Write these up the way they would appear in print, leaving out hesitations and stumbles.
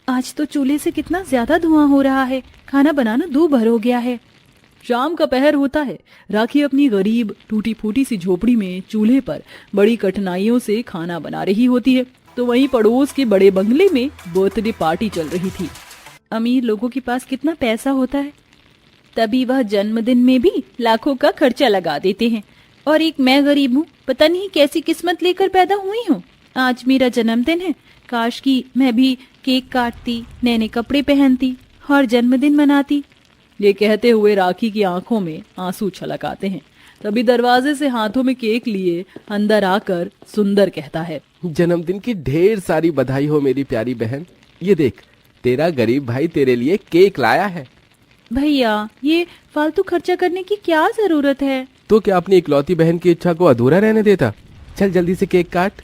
आज तो चूल्हे से कितना ज्यादा धुआं हो रहा है, खाना बनाना दूभर हो गया है। शाम का पहर होता है। राखी अपनी गरीब टूटी फूटी सी झोपड़ी में चूल्हे पर बड़ी कठिनाइयों से खाना बना रही होती है, तो वहीं पड़ोस के बड़े बंगले में बर्थडे पार्टी चल रही थी। अमीर लोगों के पास कितना पैसा होता है, तभी वह जन्मदिन में भी लाखों का खर्चा लगा देते हैं। और एक मैं गरीब हूँ, पता नहीं कैसी किस्मत लेकर पैदा हुई हूँ। आज मेरा जन्मदिन है, काश कि मैं भी केक काटती, नए नए कपड़े पहनती और जन्मदिन मनाती। ये कहते हुए राखी की आंखों में आंसू छलक आते हैं। तभी दरवाजे से हाथों में केक लिए अंदर आकर सुंदर कहता है, जन्मदिन की ढेर सारी बधाई हो मेरी प्यारी बहन। ये देख, तेरा गरीब भाई तेरे लिए केक लाया है। भैया, ये फालतू खर्चा करने की क्या जरूरत है? तो क्या अपनी इकलौती बहन की इच्छा को अधूरा रहने देता? चल जल्दी से केक काट।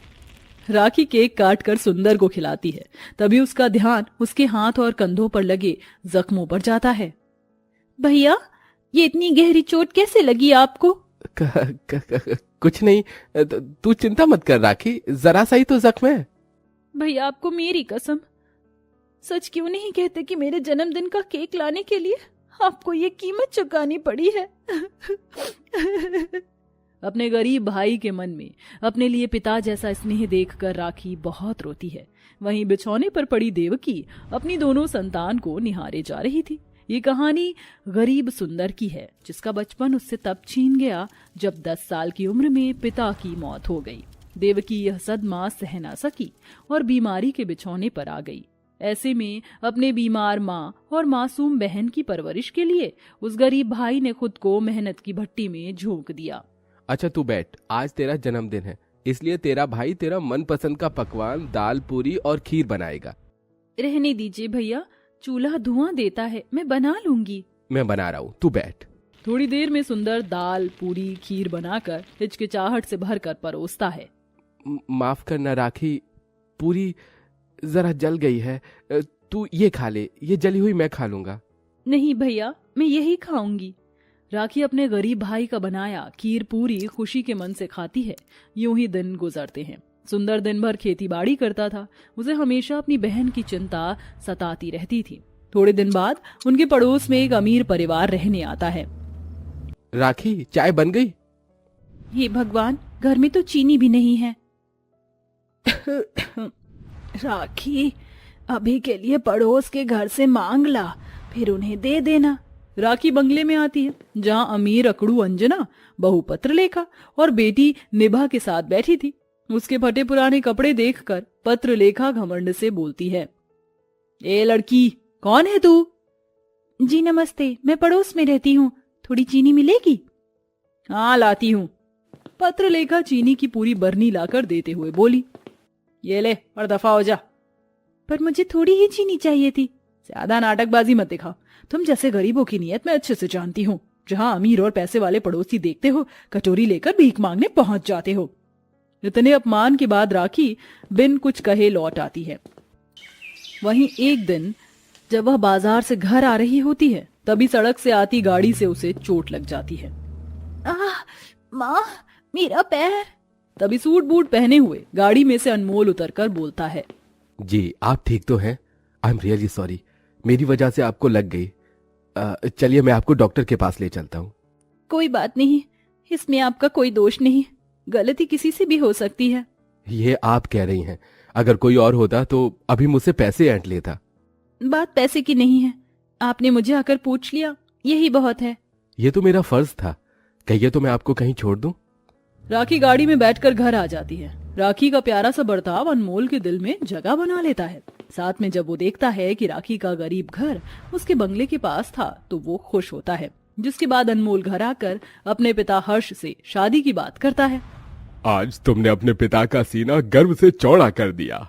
राखी केक काट कर सुंदर को खिलाती है। तभी उसका ध्यान उसके हाथ और कंधों पर लगे जख्मों पर जाता है। भैया, ये इतनी गहरी चोट कैसे लगी आपको? कुछ नहीं, तू चिंता मत कर राखी, जरा सा ही तो जख्म है। भैया, आपको मेरी कसम, सच क्यों नहीं कहते कि मेरे जन्मदिन का केक लाने के लिए आपको ये कीमत चुकानी पड़ी है? अपने गरीब भाई के मन में अपने लिए पिता जैसा स्नेह देखकर राखी बहुत रोती है। वहीं बिछौने पर पड़ी देवकी अपनी दोनों संतान को निहारे जा रही थी। ये कहानी गरीब सुंदर की है, जिसका बचपन उससे तब छीन गया जब 10 साल की उम्र में पिता की मौत हो गई। देवकी यह सदमा सह ना सकी और बीमारी के बिछौने पर आ गई। ऐसे में अपने बीमार माँ और मासूम बहन की परवरिश के लिए उस गरीब भाई ने खुद को मेहनत की भट्टी में झोंक दिया। अच्छा तू बैठ, आज तेरा जन्मदिन है, इसलिए तेरा भाई तेरा मनपसंद का पकवान दाल पूरी और खीर बनाएगा। रहने दीजिए भैया, चूल्हा धुआं देता है, मैं बना लूंगी। मैं बना रहा हूँ, तू बैठ। थोड़ी देर में सुंदर दाल पूरी खीर बनाकर हिचकिचाहट से भरकर परोसता है। माफ करना राखी, पूरी जरा जल गई है, तू ये खा ले, ये जली हुई मैं खा लूंगा। नहीं भैया, मैं यही खाऊंगी। राखी अपने गरीब भाई का बनाया खीर पूरी खुशी के मन से खाती है। यूं ही दिन गुजरते हैं। सुंदर दिन भर खेती बाड़ी करता था। उसे हमेशा अपनी बहन की चिंता सताती रहती थी। थोड़े दिन बाद उनके पड़ोस में एक अमीर परिवार रहने आता है। राखी, चाय बन गई? हे भगवान, घर में तो चीनी भी नहीं है। राखी, अभी के लिए पड़ोस के घर से मांग ला, फिर उन्हें दे देना। राखी बंगले में आती है, जहाँ अमीर अकड़ू अंजना बहू पत्रलेखा और बेटी निभा के साथ बैठी थी। उसके फटे पुराने कपड़े देखकर पत्रलेखा घमंड से बोलती है, ए लड़की, कौन है तू? जी नमस्ते, मैं पड़ोस में रहती हूँ, थोड़ी चीनी मिलेगी? हाँ, लाती हूँ। पत्रलेखा चीनी की पूरी बरनी लाकर देते हुए बोली, ये ले और दफा हो जा। पर मुझे थोड़ी ही चीनी चाहिए थी। ज्यादा नाटकबाजी मत दिखा, तुम जैसे गरीबों की नीयत मैं अच्छे से जानती हूँ। जहाँ अमीर और पैसे वाले पड़ोसी देखते हो, कटोरी लेकर भीख मांगने पहुंच जाते हो। इतने अपमान के बाद राखी बिन कुछ कहे लौट आती है। वहीं एक दिन जब वह बाजार से घर आ रही होती है, तभी सड़क से आती गाड़ी से उसे चोट लग जाती है। माँ, मेरा पैर। तभी सूट बूट पहने हुए गाड़ी में से अनमोल उतरकर बोलता है, जी आप ठीक तो हैं? आई एम रियली सॉरी, मेरी वजह से आपको लग गई। चलिए मैं आपको डॉक्टर के पास ले चलता हूँ। कोई बात नहीं, इसमें आपका कोई दोष नहीं, गलती किसी से भी हो सकती है। ये आप कह रही हैं, अगर कोई और होता तो अभी मुझसे पैसे ऐंठ लेता। बात पैसे की नहीं है, आपने मुझे आकर पूछ लिया, यही बहुत है। ये तो मेरा फर्ज था, कहिए तो मैं आपको कहीं छोड़ दूं? राखी गाड़ी में बैठकर घर आ जाती है। राखी का प्यारा सा बर्ताव अनमोल के दिल में जगह बना लेता है। साथ में जब वो देखता है कि राखी का गरीब घर उसके बंगले के पास था, तो वो खुश होता है। जिसके बाद अनमोल घर आकर अपने पिता हर्ष से शादी की बात करता है। आज तुमने अपने पिता का सीना गर्व से चौड़ा कर दिया।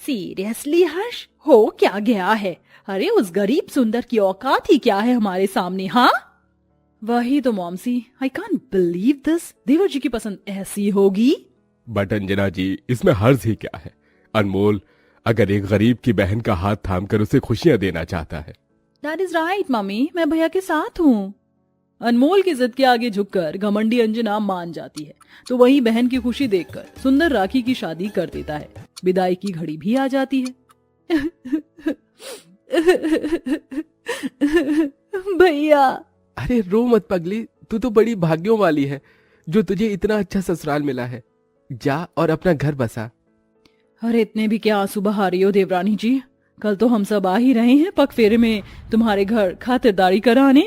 सीरियसली हर्ष, हो क्या गया है? अरे उस गरीब सुंदर की औकात ही क्या है हमारे सामने? हाँ, वही तो मॉमसी, आई कांट बिलीव दिस। देवर जी की पसंद ऐसी होगी? बट अंजना जी, इसमें हर्ज ही क्या है? अनमोल अगर एक गरीब की बहन का हाथ थामकर उसे खुशियां देना चाहता है। दैट इज राइट मम्मी, मैं भैया के साथ हूँ। अनमोल की जिद के आगे झुककर घमंडी अंजना मान जाती है। तो वहीं बहन की खुशी देखकर सुंदर राखी की शादी कर देता है। विदाई की घड़ी भी आ जाती है। भैया। अरे रो मत पगली, तू तो बड़ी भाग्यों वाली है जो तुझे इतना अच्छा ससुराल मिला है। जा और अपना घर बसा। अरे इतने भी क्या आंसू बहा रही हो देवरानी जी? कल तो हम सब आ ही रहे हैं पग फेरे में तुम्हारे घर खातिरदारी कराने।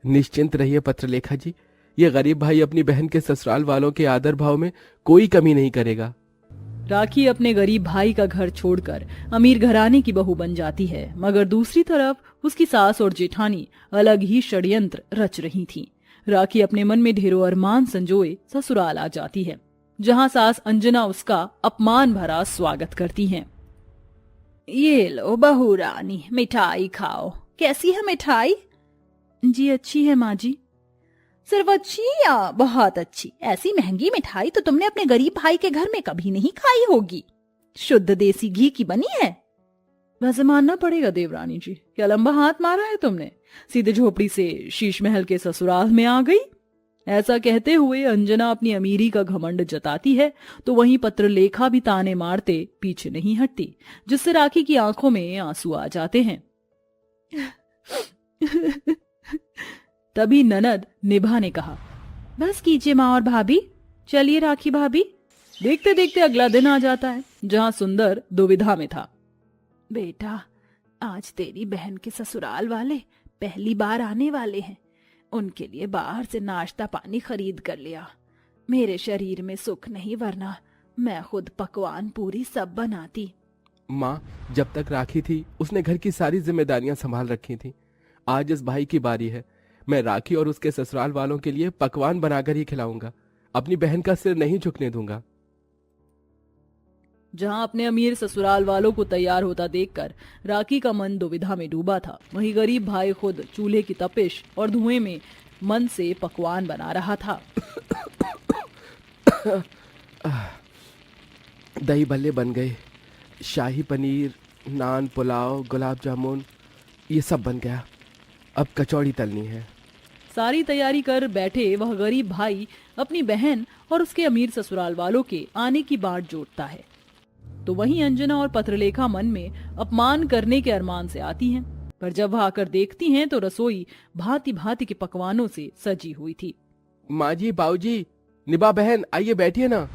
निश्चिंत रहिए पत्रलेखा जी, ये गरीब भाई अपनी बहन के ससुराल वालों के आदर भाव में कोई कमी नहीं करेगा। राखी अपने गरीब भाई का घर छोड़कर अमीर घराने की बहू बन जाती है, मगर दूसरी तरफ उसकी सास और जेठानी अलग ही षड्यंत्र रच रही थीं। राखी अपने मन में ढेरों अरमान संजोए ससुराल आ जाती है, जहां सास अंजना उसका अपमान भरा स्वागत करती हैं। ये लो बहू रानी, मिठाई खाओ। कैसी है मिठाई? जी अच्छी है माँ जी। सिर्फ अच्छी या बहुत अच्छी? ऐसी महंगी मिठाई तो तुमने अपने गरीब भाई के घर में कभी नहीं खाई होगी। शुद्ध देसी घी की बनी है। वैसे मानना पड़ेगा देवरानी जी, क्या लंबा हाथ मारा है तुमने। सीधे झोपड़ी से शीश महल के ससुराल में आ गई। ऐसा कहते हुए अंजना अपनी अमीरी का घमंड जताती है, तो वहीं पत्रलेखा भी ताने मारते पीछे नहीं हटती, जिससे राखी की आंखों में आंसू आ जाते हैं। तभी ननद निभा ने कहा, बस कीजिए माँ और भाभी, चलिए राखी भाभी। देखते देखते अगला दिन आ जाता है, जहां सुंदर दुविधा में था। बेटा, आज तेरी बहन के ससुराल वाले पहली बार आने वाले हैं। उनके लिए बाहर से नाश्ता पानी खरीद कर लिया। मेरे शरीर में सुख नहीं, वरना मैं खुद पकवान पूरी सब बनाती। माँ, जब तक राखी थी उसने घर की सारी जिम्मेदारियां संभाल रखी थी। आज इस भाई की बारी है। मैं राखी और उसके ससुराल वालों के लिए पकवान बनाकर ही खिलाऊंगा। अपनी बहन का सिर नहीं झुकने दूंगा। जहां अपने अमीर ससुराल वालों को तैयार होता देखकर राखी का मन दुविधा में डूबा था, वहीं गरीब भाई खुद चूल्हे की तपिश और धुएं में मन से पकवान बना रहा था। दही भल्ले बन गए, शाही पनीर, नान, पुलाव, गुलाब जामुन, ये सब बन गया। अब कचौड़ी तलनी है। सारी तैयारी कर बैठे वह गरीब भाई अपनी बहन और उसके अमीर ससुराल वालों के आने की बाट जोड़ता है। तो वहीं अंजना और पत्रलेखा मन में अपमान करने के अरमान से आती हैं, पर जब वह आकर देखती हैं तो रसोई भांति भांति के पकवानों से सजी हुई थी। माँ जी, बाबूजी, निभा बहन, आइए बैठिए ना।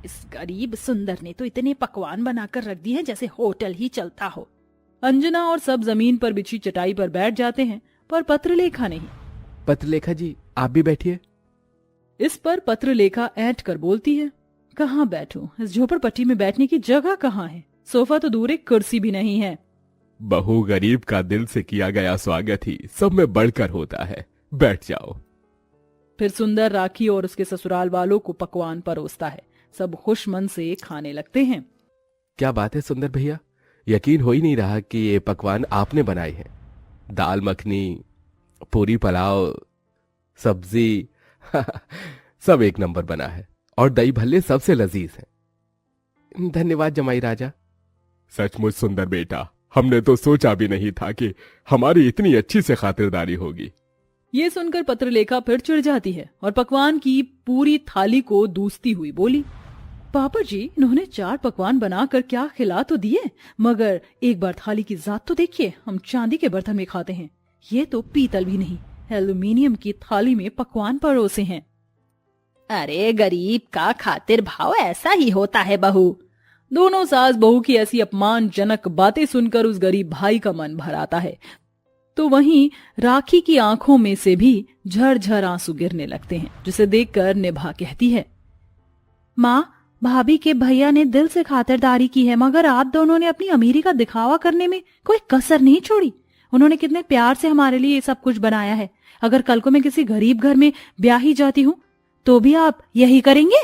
इस गरीब सुंदर ने तो इतने पकवान बनाकर रख दिए हैं जैसे होटल ही चलता हो। अंजना और सब जमीन पर बिछी चटाई पर बैठ जाते हैं, पर पत्रलेखा नहीं। पत्रलेखा जी, आप भी बैठिए। इस पर पत्रलेखा ऐंठ कर बोलती है, कहाँ बैठूं? इस झोपड़पट्टी में बैठने की जगह कहाँ है? सोफा तो दूर, एक कुर्सी भी नहीं है। बहु गरीब का दिल से किया गया स्वागत ही सब में बढ़कर होता है। बैठ जाओ। फिर सुंदर राखी और उसके ससुराल वालों को पकवान परोसता है। सब खुश मन से खाने लगते हैं। क्या बात है सुंदर भैया, यकीन हो ही नहीं रहा कि ये पकवान आपने बनाए हैं। दाल मखनी, पूरी, पुलाव, सब्जी सब एक नंबर बना है, और दही भल्ले सबसे लजीज हैं। धन्यवाद जमाई राजा। सचमुच सुंदर बेटा, हमने तो सोचा भी नहीं था कि हमारी इतनी अच्छी से खातिरदारी होगी। ये सुनकर पत्रलेखा फिर चिढ़ जाती है और पकवान की पूरी थाली को दूसती हुई बोली, पापा जी, इन्होंने 4 पकवान बनाकर क्या खिला तो दिए, मगर एक बार थाली की जात तो देखिए। हम चांदी के बर्तन में खाते हैं, ये तो पीतल भी नहीं, एल्यूमिनियम की थाली में पकवान परोसे हैं। अरे गरीब का खातिर भाव ऐसा ही होता है बहू। दोनों सास बहू की ऐसी अपमानजनक बातें सुनकर उस गरीब भाई का मन भर आता है। तो वहीं राखी की आंखों में से भी झरझर आंसू गिरने लगते हैं, जिसे देखकर निभा कहती है, माँ, भाभी के भैया ने दिल से खातिरदारी की है, मगर आप दोनों ने अपनी अमीरी का दिखावा करने में कोई कसर नहीं छोड़ी। उन्होंने कितने प्यार से हमारे लिए ये सब कुछ बनाया है। अगर कल को मैं किसी गरीब घर में ब्याही जाती हूँ तो भी आप यही करेंगे?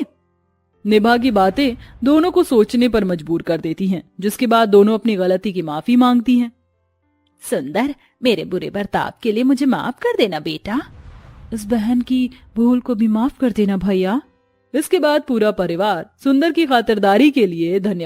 निभा की बातें दोनों को सोचने पर मजबूर कर देती हैं, जिसके बाद दोनों अपनी गलती की माफी मांगती हैं। सुंदर, मेरे बुरे बर्ताव के लिए मुझे माफ कर देना बेटा। इस बहन की भूल को भी माफ कर देना भैया। इसके बाद पूरा परिवार सुंदर की खातिरदारी के लिए धन्यवाद